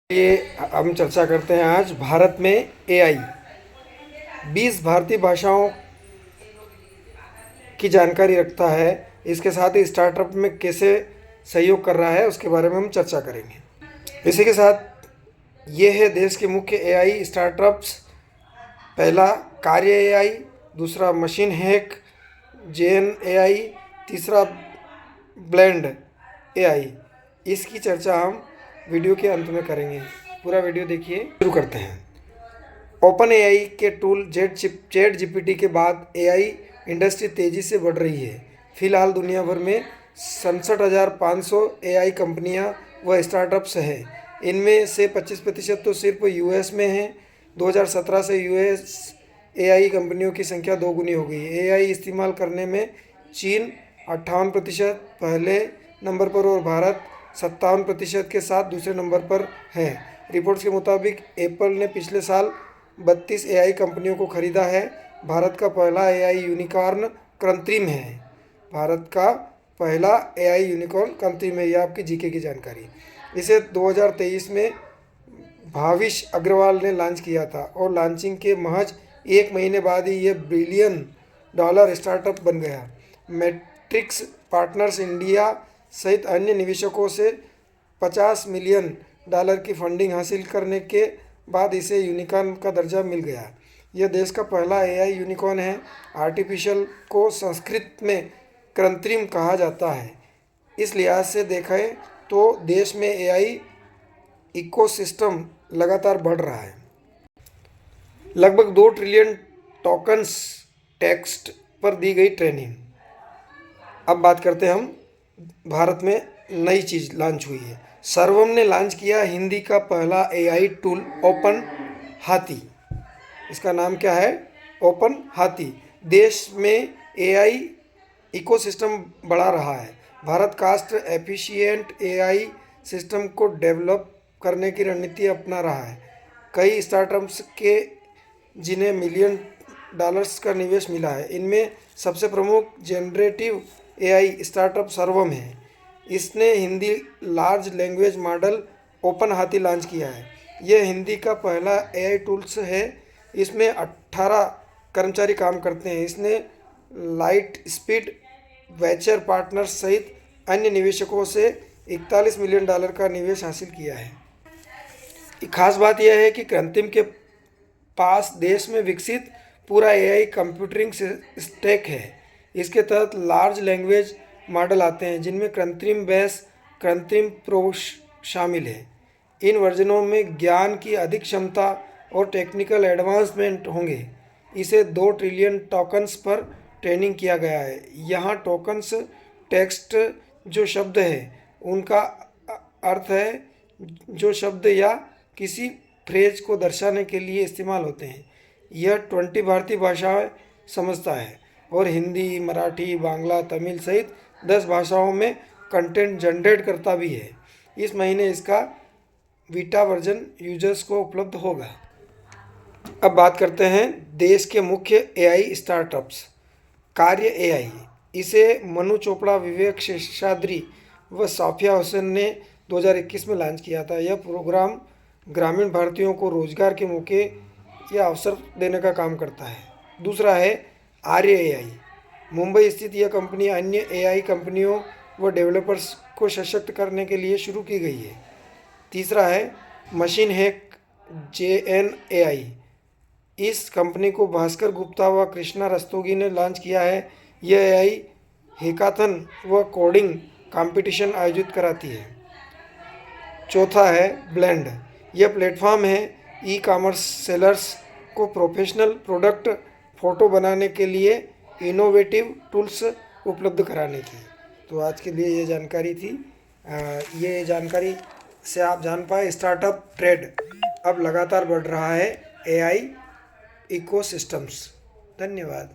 ये हम चर्चा करते हैं आज भारत में एआई। 20 भारतीय भाषाओं की जानकारी रखता है। इसके साथ ही स्टार्टअप में कैसे सहयोग कर रहा है उसके बारे में हम चर्चा करेंगे। इसी के साथ ये है देश के मुख्य एआई स्टार्टअप्स। पहला कार्य एआई, दूसरा मशीन हैक जेन एआई, तीसरा ब्लेंड एआई। इसकी चर्चा हम वीडियो के अंत में करेंगे। पूरा वीडियो देखिए। शुरू करते हैं। ओपन एआई के टूल चैट जीपीटी के बाद एआई इंडस्ट्री तेज़ी से बढ़ रही है। फिलहाल दुनिया भर में 67,500 एआई कंपनियां व स्टार्टअप्स हैं। इनमें से 25% तो सिर्फ यूएस में हैं। 2017 से यूएस एआई कंपनियों की संख्या 2 गुनी हो गई है। एआई इस्तेमाल करने में चीन 58% पहले नंबर पर और भारत 57% के साथ दूसरे नंबर पर है। रिपोर्ट्स के मुताबिक एप्पल ने पिछले साल 32 एआई कंपनियों को खरीदा है। भारत का पहला एआई यूनिकॉर्न कृत्रिम है। भारत का पहला एआई यूनिकॉर्न कृत्रिम है। यह आपकी जीके की जानकारी। इसे 2023 में भाविश अग्रवाल ने लॉन्च किया था और लॉन्चिंग के महज 1 महीने बाद ही यह $1 बिलियन स्टार्टअप बन गया। मैट्रिक्स पार्टनर्स इंडिया सहित अन्य निवेशकों से $50 मिलियन की फंडिंग हासिल करने के बाद इसे यूनिकॉर्न का दर्जा मिल गया। यह देश का पहला एआई यूनिकॉर्न है। आर्टिफिशियल को संस्कृत में कृत्रिम कहा जाता है। इस लिहाज से देखें तो देश में एआई इकोसिस्टम लगातार बढ़ रहा है। लगभग 2 ट्रिलियन टोकन्स टेक्स्ट पर दी गई ट्रेनिंग। अब बात करते हैं हम भारत में नई चीज़ लॉन्च हुई है। सर्वम ने लॉन्च किया हिंदी का पहला एआई टूल ओपन हाथी। इसका नाम क्या है? ओपन हाथी। देश में एआई इकोसिस्टम बढ़ा रहा है। Bharat cost efficient AI system को डेवलप करने की रणनीति अपना रहा है। कई स्टार्टअप्स के जिन्हें $1 मिलियन का निवेश मिला है। इनमें सबसे प्रमुख जनरेटिव एआई स्टार्टअप सर्वम है। इसने Hindi large language model open हाथी लॉन्च किया है। यह हिंदी का पहला एआई टूल्स है। इसमें 18 कर्मचारी काम करते हैं। इसने लाइट स्पीड वेंचर पार्टनर्स सहित अन्य निवेशकों से $41 मिलियन का निवेश हासिल किया है। खास बात यह है कि कृत्रिम के पास देश में विकसित पूरा एआई कंप्यूटिंग स्टैक है। इसके तहत लार्ज लैंग्वेज मॉडल आते हैं जिनमें कृत्रिम बेस, कृत्रिम प्रो शामिल है। इन वर्जनों में ज्ञान की अधिक क्षमता और टेक्निकल एडवांसमेंट होंगे। इसे 2 ट्रिलियन टोकन्स पर ट्रेनिंग किया गया है। यहाँ टोकन्स टेक्स्ट जो शब्द है उनका अर्थ है जो शब्द या किसी फ्रेज को दर्शाने के लिए इस्तेमाल होते हैं। यह 20 भारतीय भाषाएं समझता है और हिंदी, मराठी, बांग्ला, तमिल सहित 10 भाषाओं में कंटेंट जनरेट करता भी है। इस महीने इसका बीटा वर्जन यूजर्स को उपलब्ध होगा। अब बात करते हैं देश के मुख्य एआई स्टार्टअप्स। कार्य एआई, इसे मनु चोपड़ा, विवेक शेषाद्री व साफिया हुसैन ने 2021 में लॉन्च किया था। यह प्रोग्राम ग्रामीण भारतीयों को रोजगार के मौके या अवसर देने का काम करता है। दूसरा है आर्य एआई। मुंबई स्थित यह कंपनी अन्य एआई कंपनियों व डेवलपर्स को सशक्त करने के लिए शुरू की गई है। तीसरा है मशीन हैक जेएन एआई। इस कंपनी को भास्कर गुप्ता व कृष्णा रस्तोगी ने लॉन्च किया है। यह एआई हैकाथन व कोडिंग कंपटीशन आयोजित कराती है। चौथा है ब्लेंड। यह प्लेटफॉर्म है ई कॉमर्स सेलर्स को प्रोफेशनल प्रोडक्ट फ़ोटो बनाने के लिए इनोवेटिव टूल्स उपलब्ध कराने की। तो आज के लिए ये जानकारी थी। ये जानकारी से आप जान पाए स्टार्टअप ट्रेड अब लगातार बढ़ रहा है एआई इकोसिस्टम्स। धन्यवाद।